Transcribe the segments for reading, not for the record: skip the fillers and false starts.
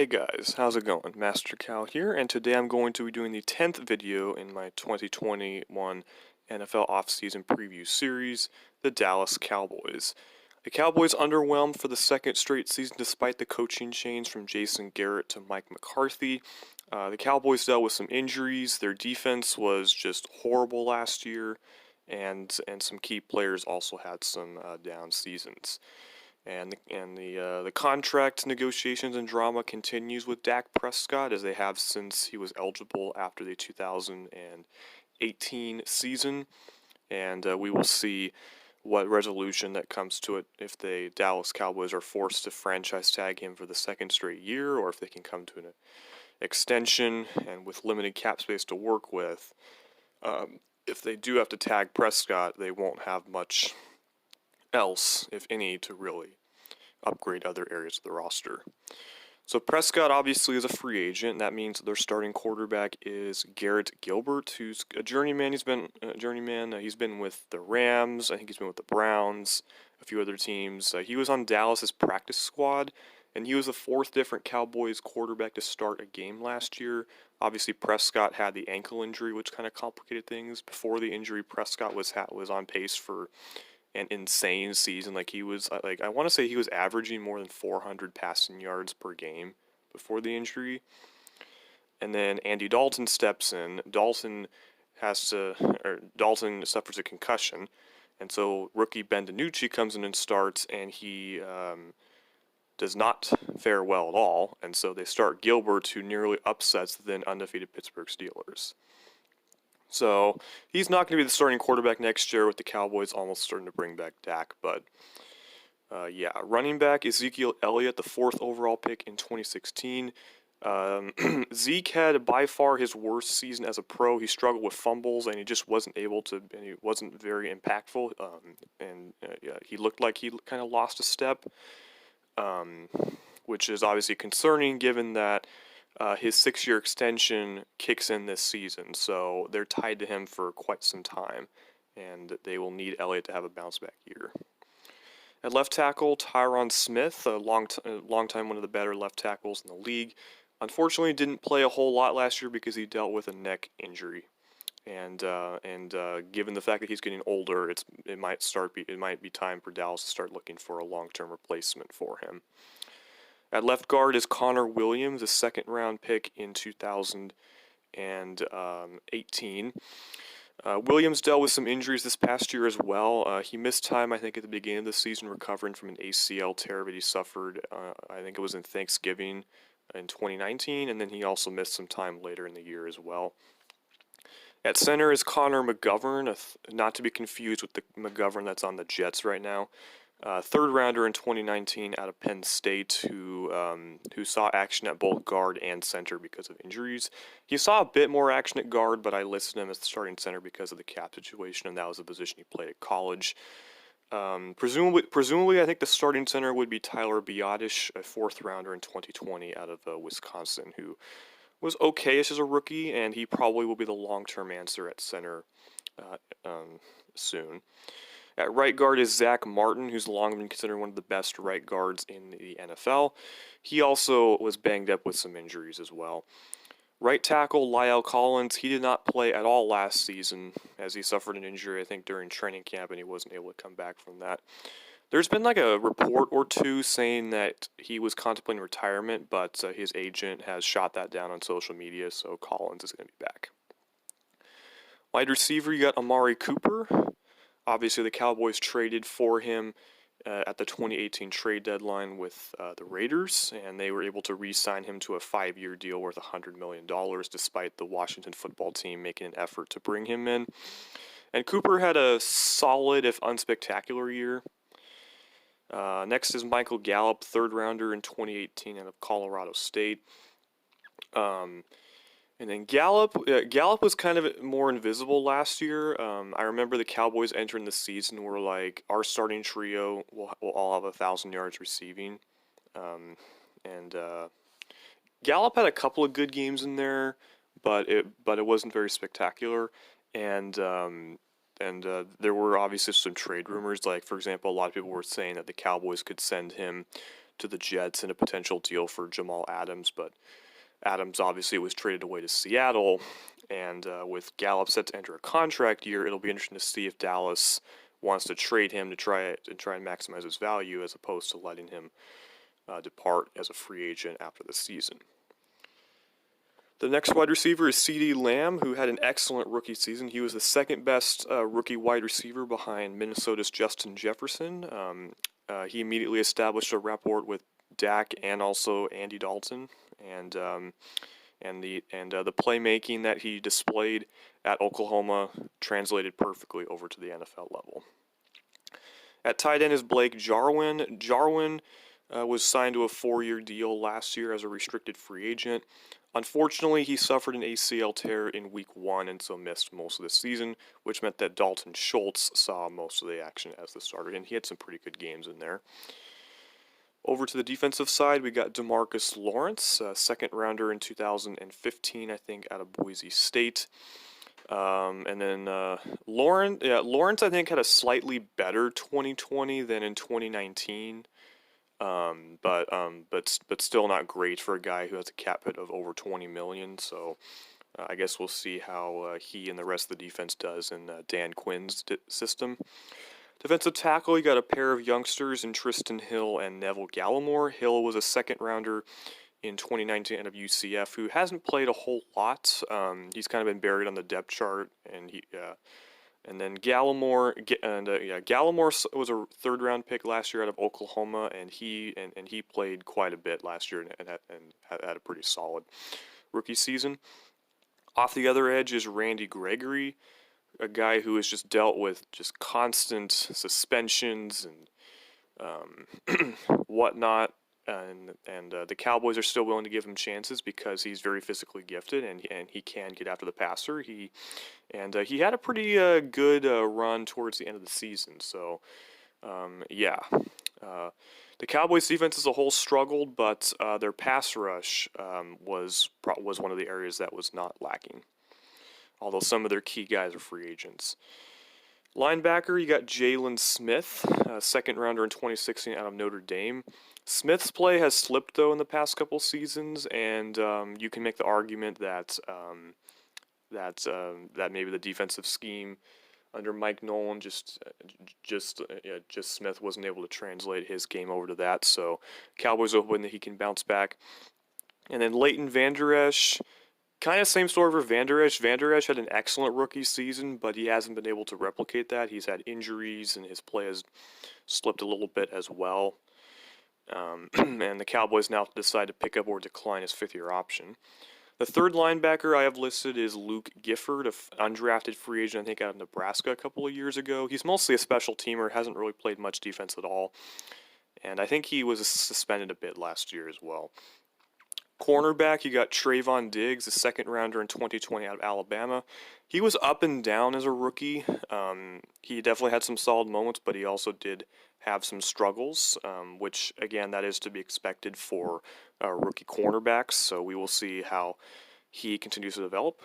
Hey guys, how's it going? Master Cal here, and today I'm going to be doing the 10th video in my 2021 NFL offseason preview series, the Dallas Cowboys. The Cowboys underwhelmed for the second straight season despite the coaching change from Jason Garrett to Mike McCarthy. The Cowboys dealt with some injuries, their defense was just horrible last year, and some key players also had some down seasons. And the contract negotiations and drama continues with Dak Prescott, as they have since he was eligible after the 2018 season. And we will see what resolution that comes to it if the Dallas Cowboys are forced to franchise tag him for the second straight year, or if they can come to an extension. And with limited cap space to work with, if they do have to tag Prescott, they won't have much else, if any, to really upgrade other areas of the roster. So Prescott obviously is a free agent. That means their starting quarterback is Garrett Gilbert, who's a journeyman. He's been with the Rams. I think he's been with the Browns, a few other teams. He was on Dallas's practice squad, and he was the fourth different Cowboys quarterback to start a game last year. Obviously, Prescott had the ankle injury, which kind of complicated things. Before the injury, Prescott was on pace for an insane season. I want to say he was averaging more than 400 passing yards per game before the injury. And then Andy Dalton steps in. Dalton suffers a concussion, and so rookie Ben DiNucci comes in and starts, and he does not fare well at all. And so they start Gilbert, who nearly upsets the then undefeated Pittsburgh Steelers. So he's not going to be the starting quarterback next year, with the Cowboys almost starting to bring back Dak. But running back Ezekiel Elliott, the fourth overall pick in 2016. Zeke had by far his worst season as a pro. He struggled with fumbles, and he just wasn't able to, and he wasn't very impactful. He looked like he kind of lost a step, which is obviously concerning given that his 6-year extension kicks in this season, so they're tied to him for quite some time, and they will need Elliott to have a bounce-back year. At left tackle, Tyron Smith, a long time one of the better left tackles in the league, unfortunately didn't play a whole lot last year because he dealt with a neck injury, and given the fact that he's getting older, it might be time for Dallas to start looking for a long-term replacement for him. At left guard is Conor Williams, a second-round pick in 2018. Williams dealt with some injuries this past year as well. He missed time, I think, at the beginning of the season, recovering from an ACL tear that he suffered, I think it was in Thanksgiving in 2019, and then he also missed some time later in the year as well. At center is Conor Mcgovern, not to be confused with the Mcgovern that's on the Jets right now. Third rounder in 2019 out of Penn State, who saw action at both guard and center because of injuries. He saw a bit more action at guard, but I listed him as the starting center because of the cap situation, and that was the position he played at college. Presumably, I think the starting center would be Tyler Biadasz, a fourth rounder in 2020 out of Wisconsin, who was okay-ish as a rookie, and he probably will be the long-term answer at center soon. At right guard is Zach Martin, who's long been considered one of the best right guards in the NFL. He also was banged up with some injuries as well. Right tackle Lyell Collins, he did not play at all last season as he suffered an injury, I think, during training camp, and he wasn't able to come back from that. There's been like a report or two saying that he was contemplating retirement, but his agent has shot that down on social media, so Collins is going to be back. Wide receiver, you got Amari Cooper. Obviously, the Cowboys traded for him at the 2018 trade deadline with the Raiders, and they were able to re-sign him to a 5-year deal worth $100 million, despite the Washington football team making an effort to bring him in. And Cooper had a solid, if unspectacular, year. Next is Michael Gallup, third rounder in 2018 out of Colorado State. And then Gallup was kind of more invisible last year. I remember the Cowboys entering the season were like, our starting trio will all have 1,000 yards receiving. Gallup had a couple of good games in there, but it wasn't very spectacular. And there were obviously some trade rumors. Like, for example, a lot of people were saying that the Cowboys could send him to the Jets in a potential deal for Jamal Adams, but Adams obviously was traded away to Seattle, and with Gallup set to enter a contract year, it'll be interesting to see if Dallas wants to trade him to try and maximize his value as opposed to letting him depart as a free agent after the season. The next wide receiver is CeeDee Lamb, who had an excellent rookie season. He was the second best rookie wide receiver behind Minnesota's Justin Jefferson. He immediately established a rapport with Dak and also Andy Dalton, and the playmaking that he displayed at Oklahoma translated perfectly over to the NFL level. At tight end is Blake Jarwin. Jarwin was signed to a 4-year deal last year as a restricted free agent. Unfortunately, he suffered an ACL tear in week 1 and so missed most of the season, which meant that Dalton Schultz saw most of the action as the starter, and he had some pretty good games in there. Over to the defensive side, we got Demarcus Lawrence, second rounder in 2015, I think, out of Boise State. And then Lawrence, I think, had a slightly better 2020 than in 2019. But still not great for a guy who has a cap hit of over $20 million. So I guess we'll see how he and the rest of the defense does in Dan Quinn's system. Defensive tackle, you got a pair of youngsters in Tristan Hill and Neville Gallimore. Hill was a second rounder in 2019 out of UCF, who hasn't played a whole lot. He's kind of been buried on the depth chart, and and then Gallimore was a third-round pick last year out of Oklahoma, and he played quite a bit last year and had a pretty solid rookie season. Off the other edge is Randy Gregory, a guy who has just dealt with just constant suspensions and whatnot, and the Cowboys are still willing to give him chances because he's very physically gifted and he can get after the passer. He had a pretty good run towards the end of the season. So the Cowboys defense as a whole struggled, but their pass rush was one of the areas that was not lacking, although some of their key guys are free agents. Linebacker, you got Jalen Smith, second rounder in 2016 out of Notre Dame. Smith's play has slipped, though, in the past couple seasons, and you can make the argument that maybe the defensive scheme under Mike Nolan just Smith wasn't able to translate his game over to that. So Cowboys are hoping that he can bounce back. And then Leighton Vander Esch, kind of same story for Vander Esch. Vander Esch had an excellent rookie season, but he hasn't been able to replicate that. He's had injuries, and his play has slipped a little bit as well. And the Cowboys now decide to pick up or decline his fifth-year option. The third linebacker I have listed is Luke Gifford, an undrafted free agent, I think, out of Nebraska a couple of years ago. He's mostly a special teamer, hasn't really played much defense at all. And I think he was suspended a bit last year as well. Cornerback, you got Trayvon Diggs, a second rounder in 2020 out of Alabama. He was up and down as a rookie. He definitely had some solid moments, but he also did have some struggles, which, again, that is to be expected for rookie cornerbacks. So we will see how he continues to develop.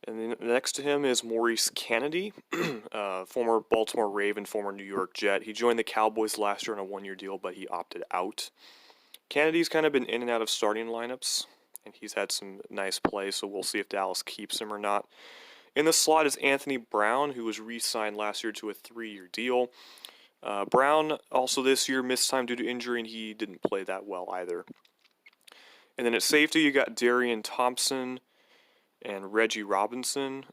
And then next to him is Maurice Kennedy, former Baltimore Raven, former New York Jet. He joined the Cowboys last year on a one-year deal, but he opted out. Kennedy's kind of been in and out of starting lineups, and he's had some nice play, so we'll see if Dallas keeps him or not. In the slot is Anthony Brown, who was re-signed last year to a 3-year deal. Brown also this year missed time due to injury, and he didn't play that well either. And then at safety, you got Darian Thompson and Reggie Robinson.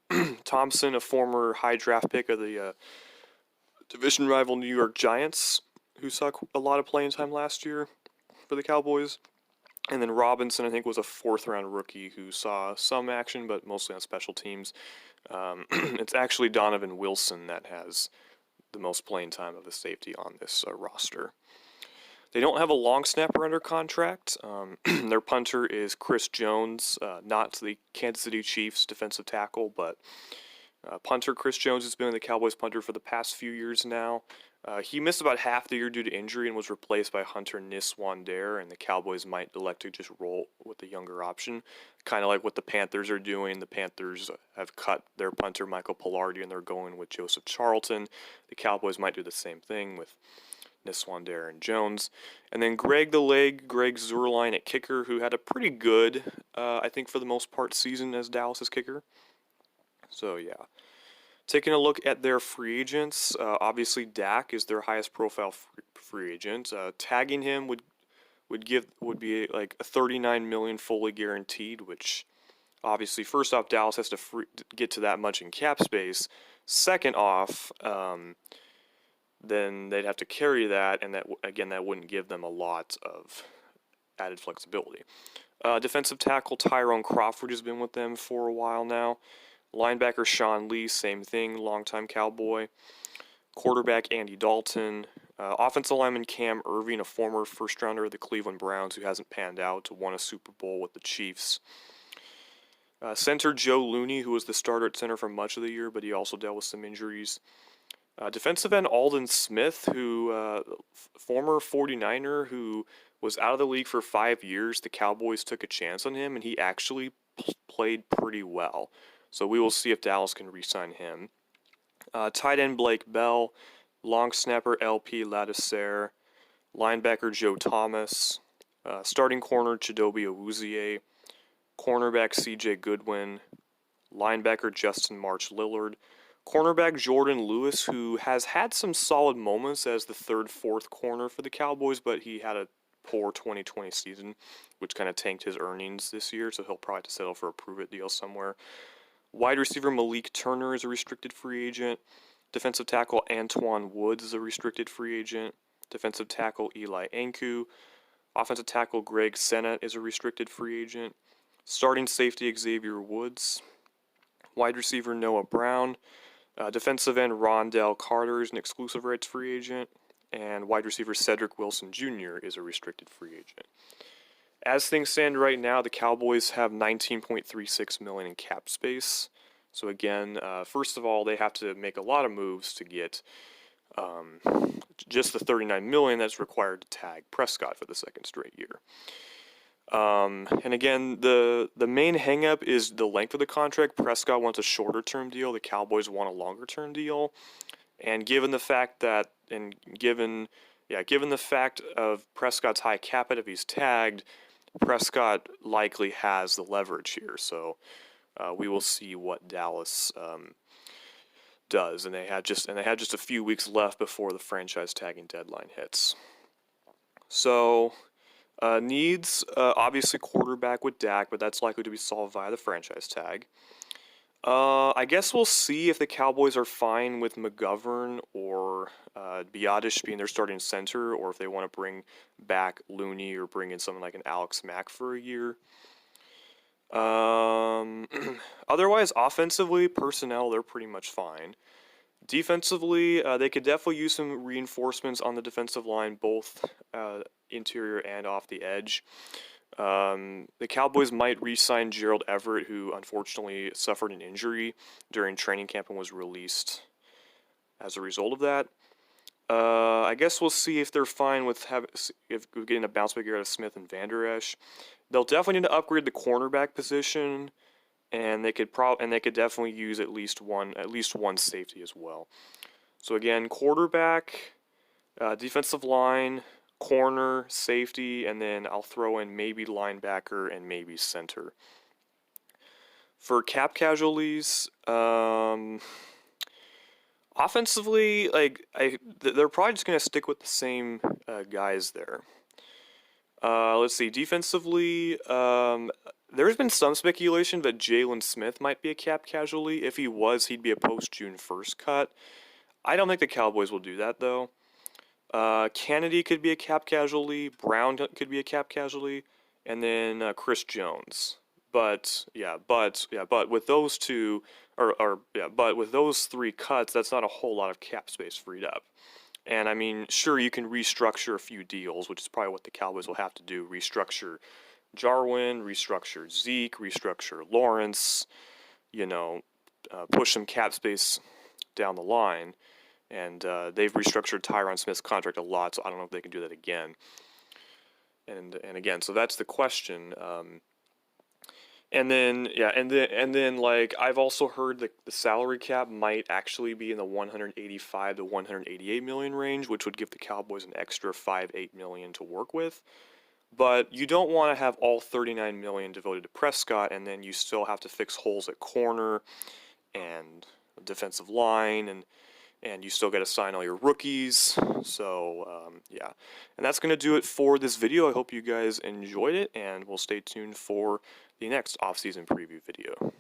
Thompson, a former high draft pick of the division rival New York Giants, who saw a lot of playing time last year for the Cowboys. And then Robinson, I think, was a fourth-round rookie who saw some action, but mostly on special teams. It's actually Donovan Wilson that has the most playing time of the safety on this roster. They don't have a long snapper under contract. Their punter is Chris Jones, not the Kansas City Chiefs defensive tackle, but punter Chris Jones has been the Cowboys punter for the past few years now. He missed about half the year due to injury and was replaced by Hunter Niswander, and the Cowboys might elect to just roll with the younger option, kind of like what the Panthers are doing. The Panthers have cut their punter Michael Pilardi, and they're going with Joseph Charlton. The Cowboys might do the same thing with Niswander and Jones. And then Greg Zuerlein at kicker, who had a pretty good, I think for the most part, season as Dallas's kicker. So yeah. Taking a look at their free agents, obviously Dak is their highest profile free agent. Tagging him would be like a $39 million fully guaranteed, which obviously first off Dallas has to get to that much in cap space. Second off, then they'd have to carry that, and that wouldn't give them a lot of added flexibility. Defensive tackle Tyrone Crawford has been with them for a while now. Linebacker Sean Lee, same thing, longtime Cowboy. Quarterback Andy Dalton. Offensive lineman Cam Irving, a former first-rounder of the Cleveland Browns who hasn't panned out, won a Super Bowl with the Chiefs. Center Joe Looney, who was the starter at center for much of the year, but he also dealt with some injuries. Defensive end Aldon Smith, who former 49er who was out of the league for 5 years. The Cowboys took a chance on him, and he actually played pretty well. So we will see if Dallas can re-sign him. Tight end Blake Bell, long snapper LP Ladouceur, linebacker Joe Thomas, starting corner Chidobe Awuzie, cornerback CJ Goodwin, linebacker Justin March Lillard, cornerback Jordan Lewis, who has had some solid moments as the third, fourth corner for the Cowboys, but he had a poor 2020 season, which kind of tanked his earnings this year, so he'll probably have to settle for a prove-it deal somewhere. Wide receiver Malik Turner is a restricted free agent. Defensive tackle Antoine Woods is a restricted free agent. Defensive tackle Eli Anku. Offensive tackle Greg Sennett is a restricted free agent. Starting safety Xavier Woods. Wide receiver Noah Brown. Defensive end Rondell Carter is an exclusive rights free agent. And wide receiver Cedric Wilson Jr. is a restricted free agent. As things stand right now, the Cowboys have $19.36 million in cap space. So again, first of all, they have to make a lot of moves to get just the $39 million that's required to tag Prescott for the second straight year. And again, the main hang-up is the length of the contract. Prescott wants a shorter-term deal. The Cowboys want a longer-term deal. And given the fact of Prescott's high cap hit if he's tagged, Prescott likely has the leverage here. So we will see what Dallas does. And they had just a few weeks left before the franchise tagging deadline hits. So needs obviously quarterback with Dak, but that's likely to be solved via the franchise tag. I guess we'll see if the Cowboys are fine with McGovern or Biadasz being their starting center, or if they want to bring back Looney or bring in someone like an Alex Mack for a year. Otherwise, offensively, personnel, they're pretty much fine. Defensively, they could definitely use some reinforcements on the defensive line, both interior and off the edge. The Cowboys might re-sign Gerald Everett, who unfortunately suffered an injury during training camp and was released as a result of that. I guess we'll see if they're fine with getting a bounce back here out of Smith and Van Der Esch. They'll definitely need to upgrade the cornerback position, and they could definitely use at least one safety as well. So again, quarterback, defensive line, corner, safety, and then I'll throw in maybe linebacker and maybe center. For cap casualties, offensively, they're probably just going to stick with the same guys there. Let's see, defensively, there's been some speculation that Jalen Smith might be a cap casualty. If he was, he'd be a post-June 1st cut. I don't think the Cowboys will do that, though. Kennedy could be a cap casualty. Brown could be a cap casualty, and then Chris Jones. But with those two, but with those three cuts, that's not a whole lot of cap space freed up. And I mean, sure, you can restructure a few deals, which is probably what the Cowboys will have to do. Restructure Jarwin, restructure Zeke, restructure Lawrence. Push some cap space down the line. And they've restructured Tyron Smith's contract a lot, so I don't know if they can do that again. And again, so that's the question. And then yeah, and then like I've also heard that the salary cap might actually be in the 185 to 188 million range, which would give the Cowboys an extra 5-8 million to work with. But you don't want to have all 39 million devoted to Prescott, and then you still have to fix holes at corner and defensive line, and you still got to sign all your rookies. So yeah, and that's going to do it for this video. I hope you guys enjoyed it, and we'll stay tuned for the next offseason preview video.